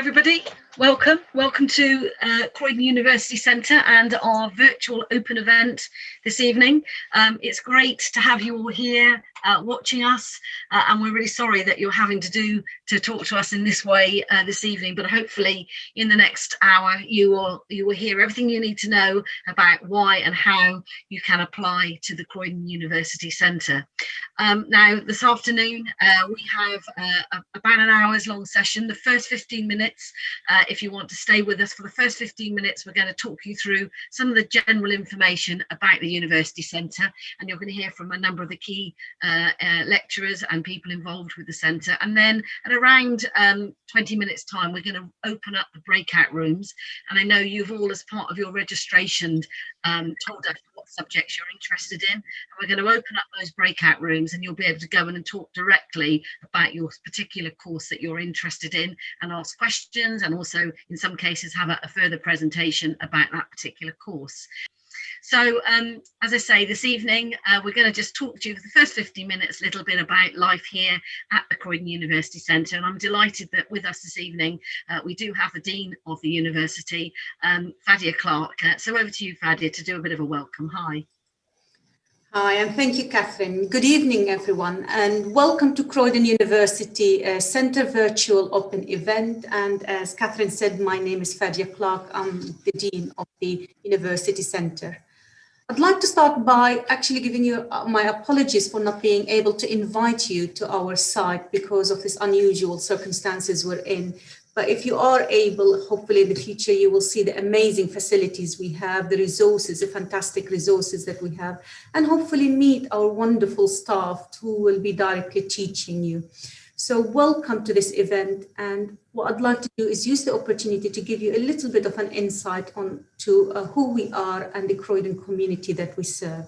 everybody. Welcome to Croydon University Centre and our virtual open event this evening. It's great to have you all here watching us, and we're really sorry that you're having to talk to us in this way this evening, but hopefully in the next hour you will hear everything you need to know about why and how you can apply to the Croydon University Centre. Now this afternoon we have about an hour's long session. The first 15 minutes, if you want to stay with us for the first 15 minutes, we're going to talk you through some of the general information about the University Centre, and you're going to hear from a number of the key lecturers and people involved with the centre. And then at around 20 minutes time, we're going to open up the breakout rooms. And I know you've all, as part of your registration, told us what subjects you're interested in, and we're going to open up those breakout rooms, and you'll be able to go in and talk directly about your particular course that you're interested in and ask questions, and also in some cases have a further presentation about that particular course. So as I say, this evening we're going to just talk to you for the first 50 minutes a little bit about life here at the Croydon University Centre, and I'm delighted that with us this evening we do have the Dean of the University, Fadia Clark. So over to you, Fadia, to do a bit of a welcome. Hi. Hi, and thank you, Catherine. Good evening, everyone, and welcome to Croydon University Centre Virtual Open Event. And as Catherine said, my name is Fadia Clark. I'm the Dean of the University Centre. I'd like to start by actually giving you my apologies for not being able to invite you to our site because of this unusual circumstances we're in. But if you are able, hopefully in the future, you will see the amazing facilities we have, the resources, the fantastic resources that we have, and hopefully meet our wonderful staff who will be directly teaching you. So welcome to this event. And what I'd like to do is use the opportunity to give you a little bit of an insight on to who we are and the Croydon community that we serve.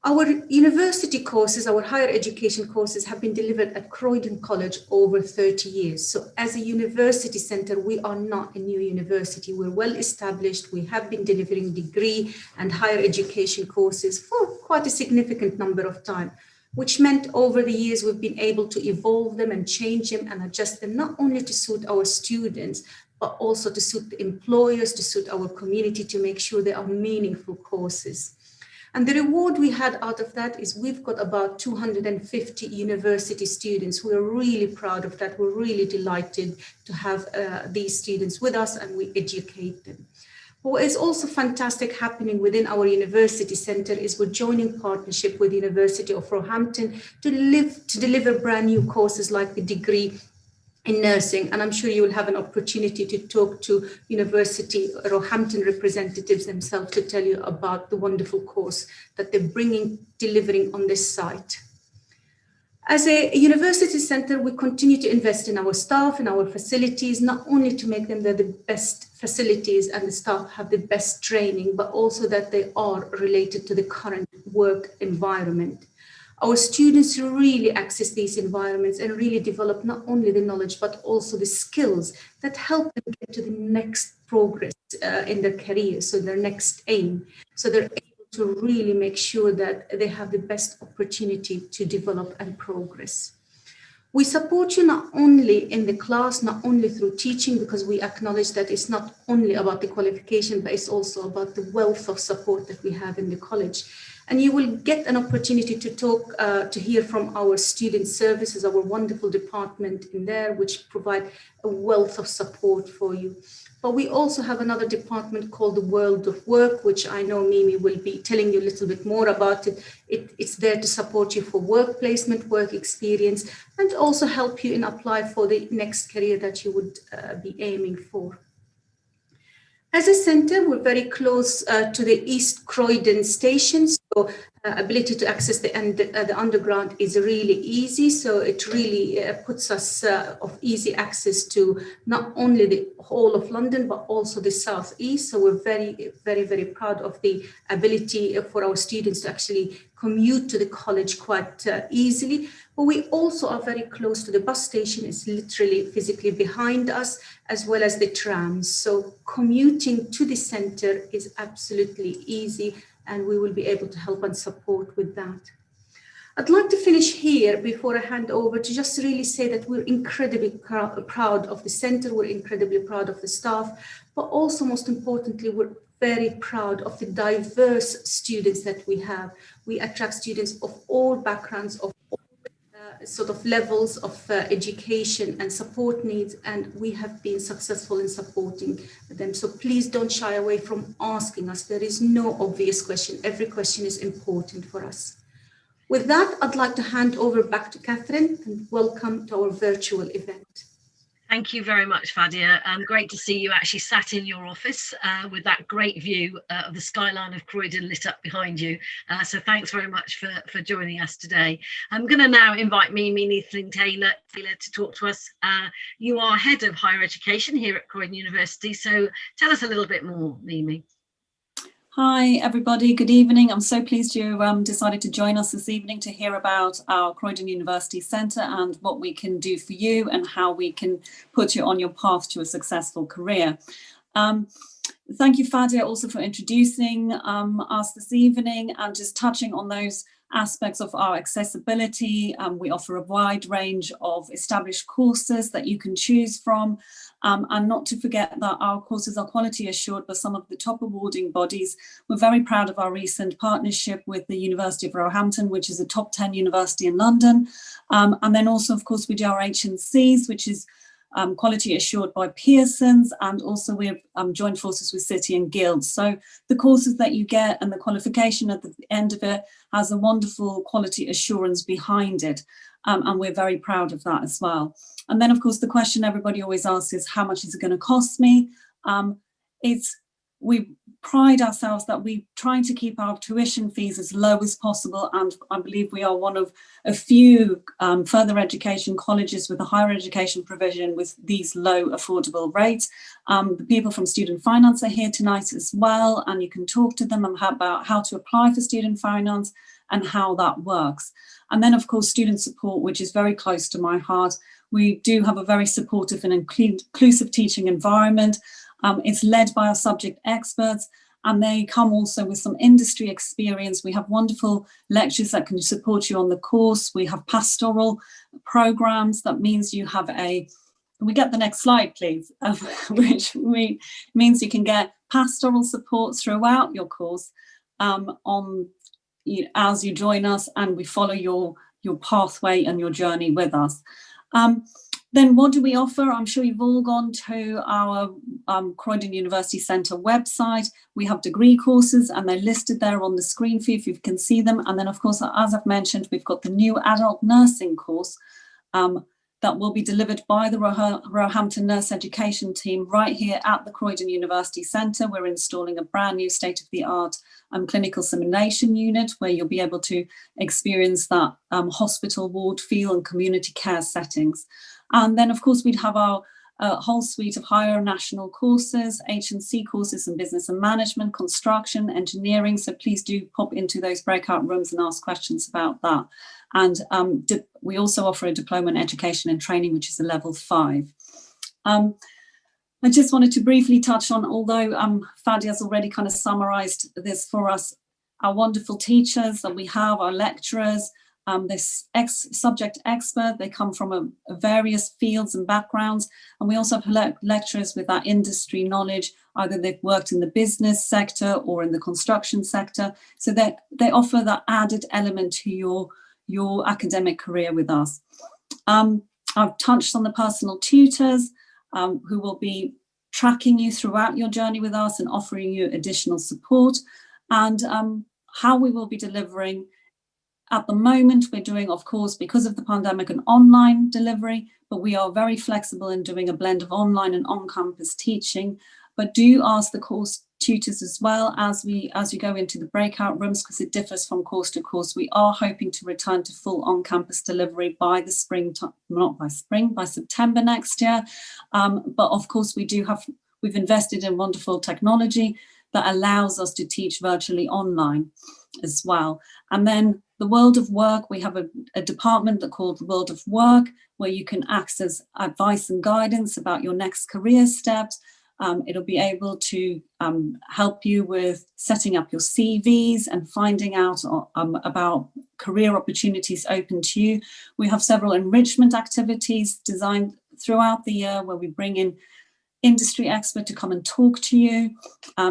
Our university courses, our higher education courses have been delivered at Croydon College over 30 years. So as a university centre, we are not a new university. We're well established. We have been delivering degree and higher education courses for quite a significant number of time, which meant over the years we've been able to evolve them and change them and adjust them, not only to suit our students, but also to suit the employers, to suit our community, to make sure they are meaningful courses. And the reward we had out of that is we've got about 250 university students. We're really proud of that. We're really delighted to have these students with us, and we educate them. What is also fantastic happening within our university centre is we're joining partnership with the University of Roehampton to deliver brand new courses like the degree in nursing, and I'm sure you will have an opportunity to talk to University Roehampton representatives themselves to tell you about the wonderful course that they're delivering on this site. As a university centre, we continue to invest in our staff, in our facilities, not only to make them the best facilities and the staff have the best training, but also that they are related to the current work environment. Our students really access these environments and really develop not only the knowledge, but also the skills that help them get to the next progress in their career, so their next aim. So they're able to really make sure that they have the best opportunity to develop and progress. We support you not only in the class, not only through teaching, because we acknowledge that it's not only about the qualification, but it's also about the wealth of support that we have in the college. And you will get an opportunity to talk, to hear from our student services, our wonderful department in there, which provide a wealth of support for you. But we also have another department called the World of Work, which I know Mimi will be telling you a little bit more about it. It's there to support you for work placement, work experience, and also help you in apply for the next career that you would be aiming for. As a centre, we're very close to the East Croydon station, so ability to access the underground is really easy. So it really puts us of easy access to not only the whole of London, but also the southeast. So we're very, very, very proud of the ability for our students to actually commute to the college quite easily. But we also are very close to the bus station. It's literally physically behind us, as well as the trams. So commuting to the centre is absolutely easy, and we will be able to help and support with that. I'd like to finish here before I hand over to just really say that we're incredibly proud of the centre, we're incredibly proud of the staff, but also most importantly, we're very proud of the diverse students that we have. We attract students of all backgrounds, of sort of levels of education and support needs, and we have been successful in supporting them. So please don't shy away from asking us. There is no obvious question. Every question is important for us. With that, I'd like to hand over back to Catherine and welcome to our virtual event. Thank you very much, Fadia. Great to see you actually sat in your office with that great view of the skyline of Croydon lit up behind you. So thanks very much for joining us today. I'm going to now invite Mimi Neethling-Taylor to talk to us. You are Head of Higher Education here at Croydon University. So tell us a little bit more, Mimi. Hi everybody, good evening. I'm so pleased you decided to join us this evening to hear about our Croydon University Centre and what we can do for you and how we can put you on your path to a successful career. Thank you, Fadia, also for introducing us this evening and just touching on those aspects of our accessibility. We offer a wide range of established courses that you can choose from. And not to forget that our courses are quality assured by some of the top awarding bodies. We're very proud of our recent partnership with the University of Roehampton, which is a top 10 university in London. And then also, of course, we do our H&Cs, which is quality assured by Pearson's, and also we have joined forces with City and Guilds. So the courses that you get and the qualification at the end of it has a wonderful quality assurance behind it. And we're very proud of that as well. And then, of course, the question everybody always asks is, how much is it going to cost me? We pride ourselves that we're trying to keep our tuition fees as low as possible. And I believe we are one of a few further education colleges with a higher education provision with these low affordable rates. The people from Student Finance are here tonight as well, and you can talk to them about how to apply for student finance and how that works. And then, of course, student support, which is very close to my heart. We do have a very supportive and inclusive teaching environment. It's led by our subject experts, and they come also with some industry experience. We have wonderful lectures that can support you on the course. We have pastoral programs. That means you have can we get the next slide, please? Which means you can get pastoral support throughout your course as you join us, and we follow your pathway and your journey with us. Then what do we offer? I'm sure you've all gone to our Croydon University Centre website. We have degree courses and they're listed there on the screen for you if you can see them. And then, of course, as I've mentioned, we've got the new adult nursing course that will be delivered by the Roehampton Nurse Education team right here at the Croydon University Centre. We're installing a brand new state-of-the-art clinical simulation unit where you'll be able to experience that hospital ward feel and community care settings. And then, of course, we'd have our whole suite of higher national courses, H&C courses in business and management, construction, engineering. So please do pop into those breakout rooms and ask questions about that. And we also offer a diploma in education and training, which is a level 5. I just wanted to briefly touch on, although Fadia's already kind of summarised this for us, our wonderful teachers that we have, our lecturers, this subject expert, they come from various fields and backgrounds. And we also have lecturers with that industry knowledge, either they've worked in the business sector or in the construction sector. So that they offer that added element to your academic career with us. I've touched on the personal tutors who will be tracking you throughout your journey with us and offering you additional support, and how we will be delivering. At the moment, we're doing, of course, because of the pandemic, an online delivery, but we are very flexible in doing a blend of online and on-campus teaching. But do ask the course tutors as well as you go into the breakout rooms, because it differs from course to course. We are hoping to return to full on-campus delivery by September next year. But of course, we've invested in wonderful technology that allows us to teach virtually online as well. And then the world of work, we have a department called the World of Work, where you can access advice and guidance about your next career steps. It'll be able to help you with setting up your CVs and finding out about career opportunities open to you. We have several enrichment activities designed throughout the year where we bring in industry expert to come and talk to you,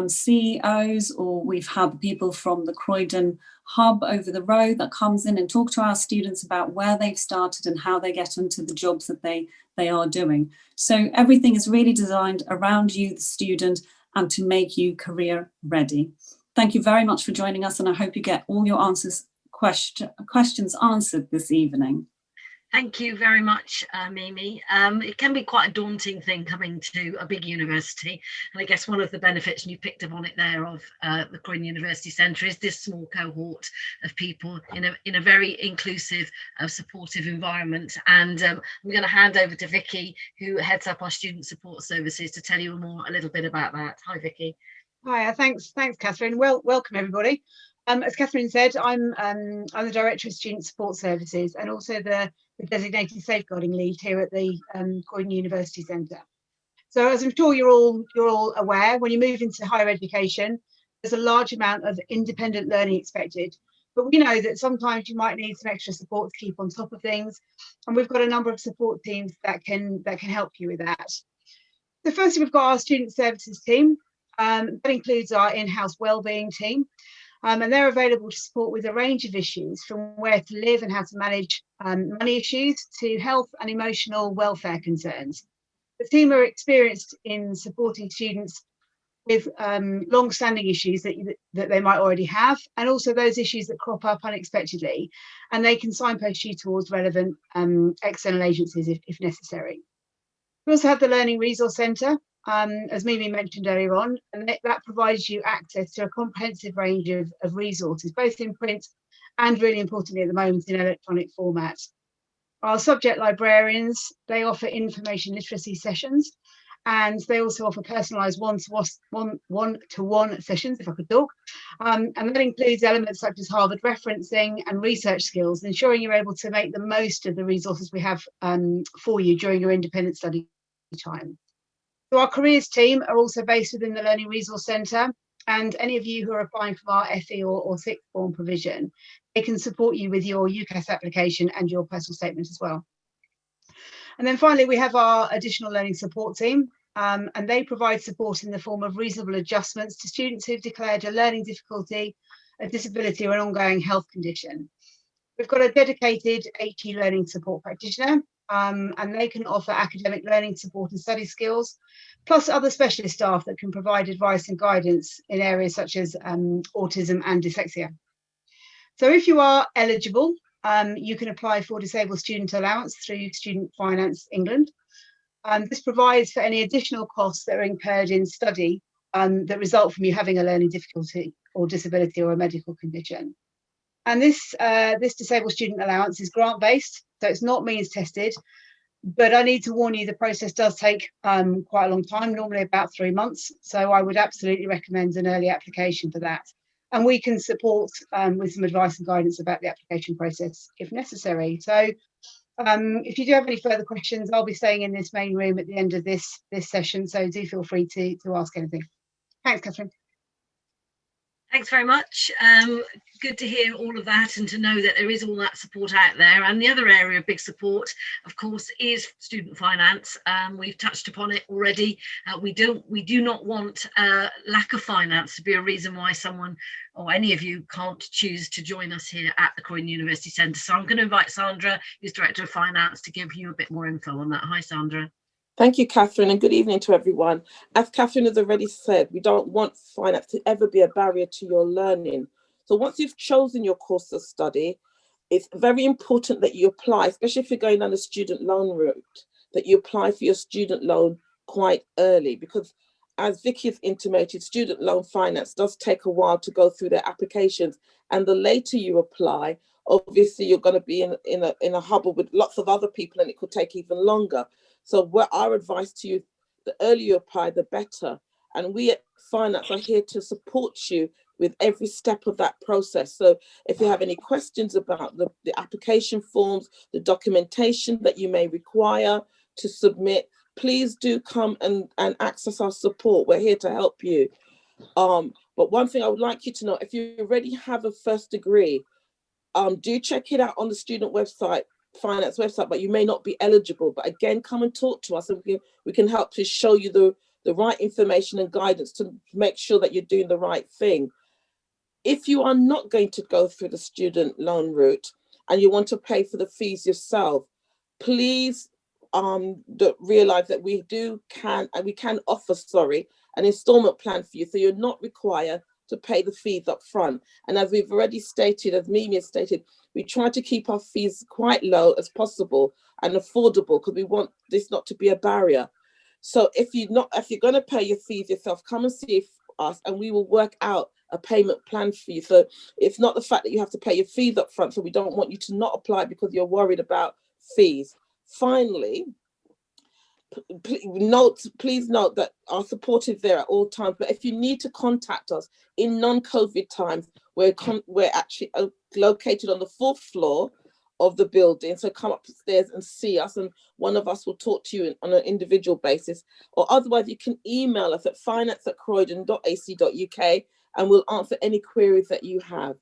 CEOs, or we've had people from the Croydon hub over the road that comes in and talk to our students about where they've started and how they get into the jobs that they are doing. So everything is really designed around you, the student, and to make you career ready. Thank you very much for joining us, and I hope you get all your questions answered this evening. Thank you very much, Mimi. It can be quite a daunting thing coming to a big university. And I guess one of the benefits, and you picked up on it there, of the Croydon University Centre is this small cohort of people in a very inclusive, supportive environment. And I'm going to hand over to Vicky, who heads up our student support services, to tell you a little bit about that. Hi, Vicky. Hi, thanks, Catherine. Welcome everybody. As Catherine said, I'm the Director of Student Support Services and also the designated safeguarding lead here at the Croydon University Centre. So as I'm sure you're all aware, when you move into higher education, there's a large amount of independent learning expected. But we know that sometimes you might need some extra support to keep on top of things, and we've got a number of support teams that can help you with that. So firstly, we've got our student services team. That includes our in-house wellbeing team. And they're available to support with a range of issues, from where to live and how to manage money issues to health and emotional welfare concerns. The team are experienced in supporting students with long-standing issues that they might already have, and also those issues that crop up unexpectedly, and they can signpost you towards relevant external agencies if necessary. We also have the Learning Resource Centre, as Mimi mentioned earlier on, and that provides you access to a comprehensive range of resources, both in print and, really importantly at the moment, in electronic format. Our subject librarians, they offer information literacy sessions, and they also offer personalised one-to-one sessions, if I could talk, and that includes elements such as Harvard referencing and research skills, ensuring you're able to make the most of the resources we have for you during your independent study time. So our careers team are also based within the Learning Resource Centre, and any of you who are applying for our FE or sixth form provision, they can support you with your UCAS application and your personal statement as well. And then finally, we have our additional learning support team, and they provide support in the form of reasonable adjustments to students who've declared a learning difficulty, a disability or an ongoing health condition. We've got a dedicated HE learning support practitioner, and they can offer academic learning support and study skills, plus other specialist staff that can provide advice and guidance in areas such as autism and dyslexia. So if you are eligible, you can apply for Disabled Student Allowance through Student Finance England. This provides for any additional costs that are incurred in study that result from you having a learning difficulty or disability or a medical condition. And this Disabled Student Allowance is grant-based, so it's not means tested, but I need to warn you, the process does take quite a long time, normally about 3 months. So I would absolutely recommend an early application for that. And we can support with some advice and guidance about the application process if necessary. So if you do have any further questions, I'll be staying in this main room at the end of this session, so do feel free to ask anything. Thanks, Catherine. Thanks very much. Good to hear all of that and to know that there is all that support out there. And the other area of big support, of course, is student finance. We've touched upon it already. We do not want lack of finance to be a reason why someone or any of you can't choose to join us here at the Croydon University Centre. So I'm going to invite Sandra, who's Director of Finance, to give you a bit more info on that. Hi, Sandra. Thank you, Catherine, and good evening to everyone. As Catherine has already said, we don't want finance to ever be a barrier to your learning. So once you've chosen your course of study, it's very important that you apply, especially if you're going down a student loan route, that you apply for your student loan quite early, because as Vicky has intimated, student loan finance does take a while to go through their applications. And the later you apply, obviously you're going to be in a hubble with lots of other people, and it could take even longer. So what our advice to you, the earlier you apply, the better. And we at Finance are here to support you with every step of that process. So if you have any questions about the application forms, the documentation that you may require to submit, please do come and access our support. We're here to help you. But one thing I would like you to know, if you already have a first degree, do check it out on the student website, finance website, but you may not be eligible. But again, come and talk to us, and we can help to show you the right information and guidance to make sure that you're doing the right thing. If you are not going to go through the student loan route and you want to pay for the fees yourself, please realize that we can offer an installment plan for you, so you're not required to pay the fees up front. And as we've already stated, as Mimi has stated, we try to keep our fees quite low as possible and affordable, because we want this not to be a barrier. So if you're going to pay your fees yourself, come and see us and we will work out a payment plan for you. So it's not the fact that you have to pay your fees up front, so we don't want you to not apply because you're worried about fees. Finally, please note that our support is there at all times, but if you need to contact us in non-COVID times, we're actually located on the 4th floor of the building, so come upstairs and see us, and one of us will talk to you on an individual basis, or otherwise you can email us at finance@croydon.ac.uk and we'll answer any queries that you have.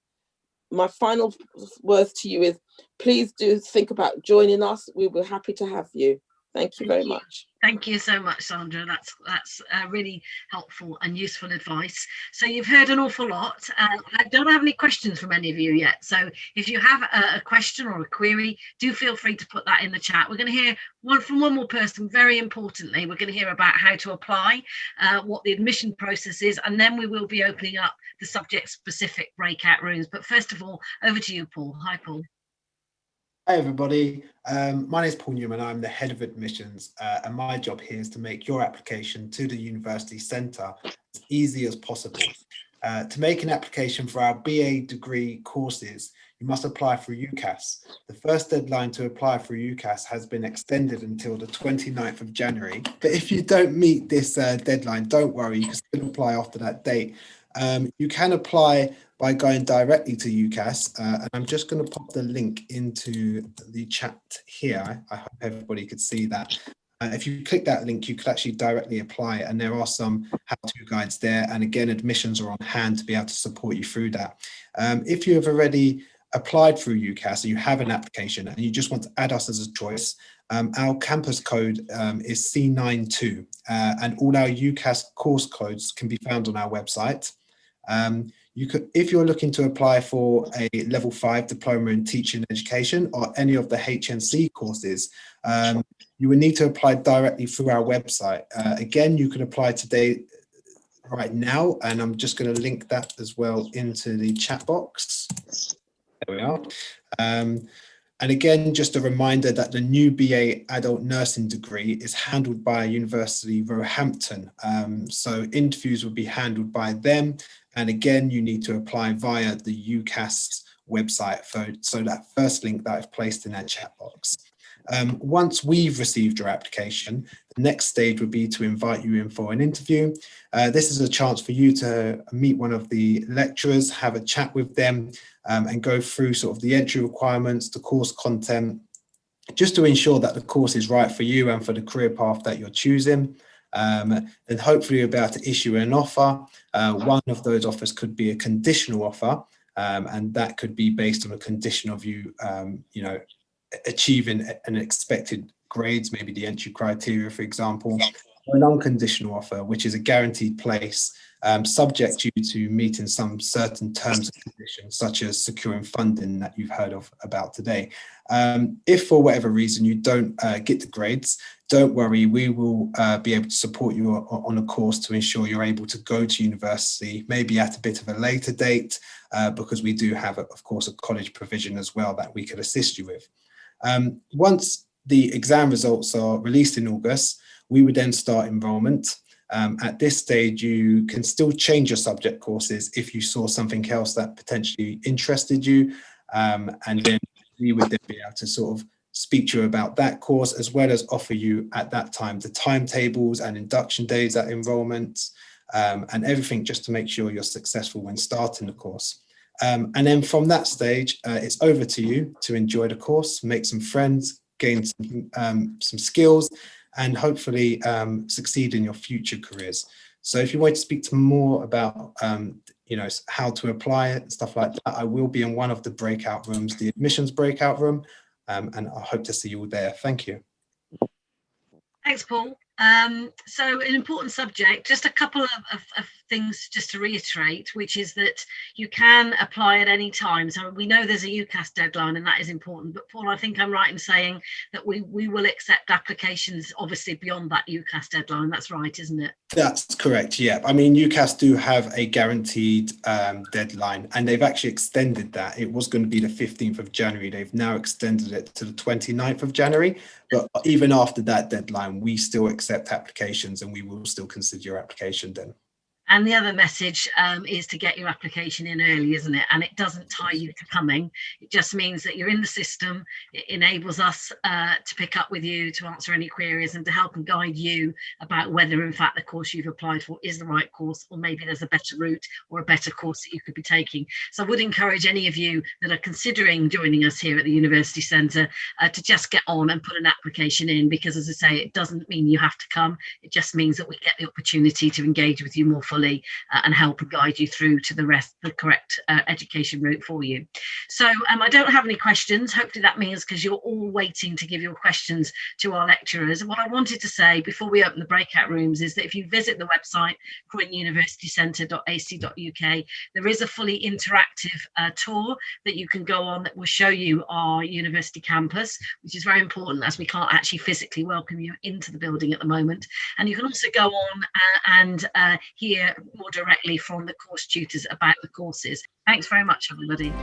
My final words to you is, please do think about joining us. We will be happy to have you. Thank you very much. Thank you so much, Sandra. That's really helpful and useful advice. So you've heard an awful lot. I don't have any questions from any of you yet. So if you have a question or a query, do feel free to put that in the chat. We're going to hear from one more person. Very importantly, we're going to hear about how to apply, what the admission process is, and then we will be opening up the subject-specific breakout rooms. But first of all, over to you, Paul. Hi, Paul. Hi everybody, my name is Paul Newman. I'm the head of admissions, and my job here is to make your application to the University Centre as easy as possible. To make an application for our BA degree courses, you must apply through UCAS. The first deadline to apply through UCAS has been extended until the 29th of January. But if you don't meet this deadline, don't worry, you can still apply after that date. You can apply by going directly to UCAS, and I'm just going to pop the link into the chat here. I hope everybody could see that. If you click that link, you could actually directly apply, and there are some how-to guides there. And again, admissions are on hand to be able to support you through that. If you have already applied through UCAS, and you have an application and you just want to add us as a choice, our campus code is C92, and all our UCAS course codes can be found on our website. You could, if you're looking to apply for a level 5 diploma in teaching and education or any of the HNC courses, you would need to apply directly through our website. Again, you can apply today, right now, and I'm just going to link that as well into the chat box. There we are. And again, just a reminder that the new BA adult nursing degree is handled by University Roehampton. So interviews will be handled by them. And again, you need to apply via the UCAS website. So that first link that I've placed in that chat box. Once we've received your application, the next stage would be to invite you in for an interview. This is a chance for you to meet one of the lecturers, have a chat with them, and go through sort of the entry requirements, the course content, just to ensure that the course is right for you and for the career path that you're choosing. Then hopefully you'll be able to issue an offer. One of those offers could be a conditional offer, and that could be based on a condition of you, achieving an expected grades, maybe the entry criteria, for example, or an unconditional offer, which is a guaranteed place, subject you to meeting some certain terms and conditions, such as securing funding that you've heard of about today. If for whatever reason you don't get the grades, don't worry, we will be able to support you on a course to ensure you're able to go to university, maybe at a bit of a later date, because we do have, of course, a college provision as well that we could assist you with. Once the exam results are released in August, we would then start enrolment. At this stage, you can still change your subject courses if you saw something else that potentially interested you, and then we would then be able to sort of speak to you about that course, as well as offer you at that time the timetables and induction days at enrolment, and everything just to make sure you're successful when starting the course. And then from that stage, it's over to you to enjoy the course, make some friends, gain some skills, and hopefully succeed in your future careers. So if you want to speak to more about how to apply it and stuff like that, I will be in one of the breakout rooms, the admissions breakout room, and I hope to see you all there. Thank you. Thanks, Paul. So an important subject, just a couple of things just to reiterate, which is that you can apply at any time. So we know there's a UCAS deadline and that is important, but Paul, I think I'm right in saying that we will accept applications obviously beyond that UCAS deadline. That's right, isn't it? That's correct, yeah. I mean, UCAS do have a guaranteed deadline, and they've actually extended that. It was going to be the 15th of January. They've now extended it to the 29th of January. But even after that deadline, we still accept applications and we will still consider your application then. And the other message is to get your application in early, isn't it? And it doesn't tie you to coming. It just means that you're in the system. It enables us to pick up with you, to answer any queries and to help and guide you about whether, in fact, the course you've applied for is the right course, or maybe there's a better route or a better course that you could be taking. So I would encourage any of you that are considering joining us here at the University Centre to just get on and put an application in, because, as I say, it doesn't mean you have to come. It just means that we get the opportunity to engage with you more fully and help and guide you through to the correct education route for you. So I don't have any questions. Hopefully that means, because you're all waiting to give your questions to our lecturers. What I wanted to say before we open the breakout rooms is that if you visit the website croydonuniversitycentre.ac.uk, there is a fully interactive tour that you can go on that will show you our university campus, which is very important as we can't actually physically welcome you into the building at the moment. And you can also go on and hear more directly from the course tutors about the courses. Thanks very much, everybody.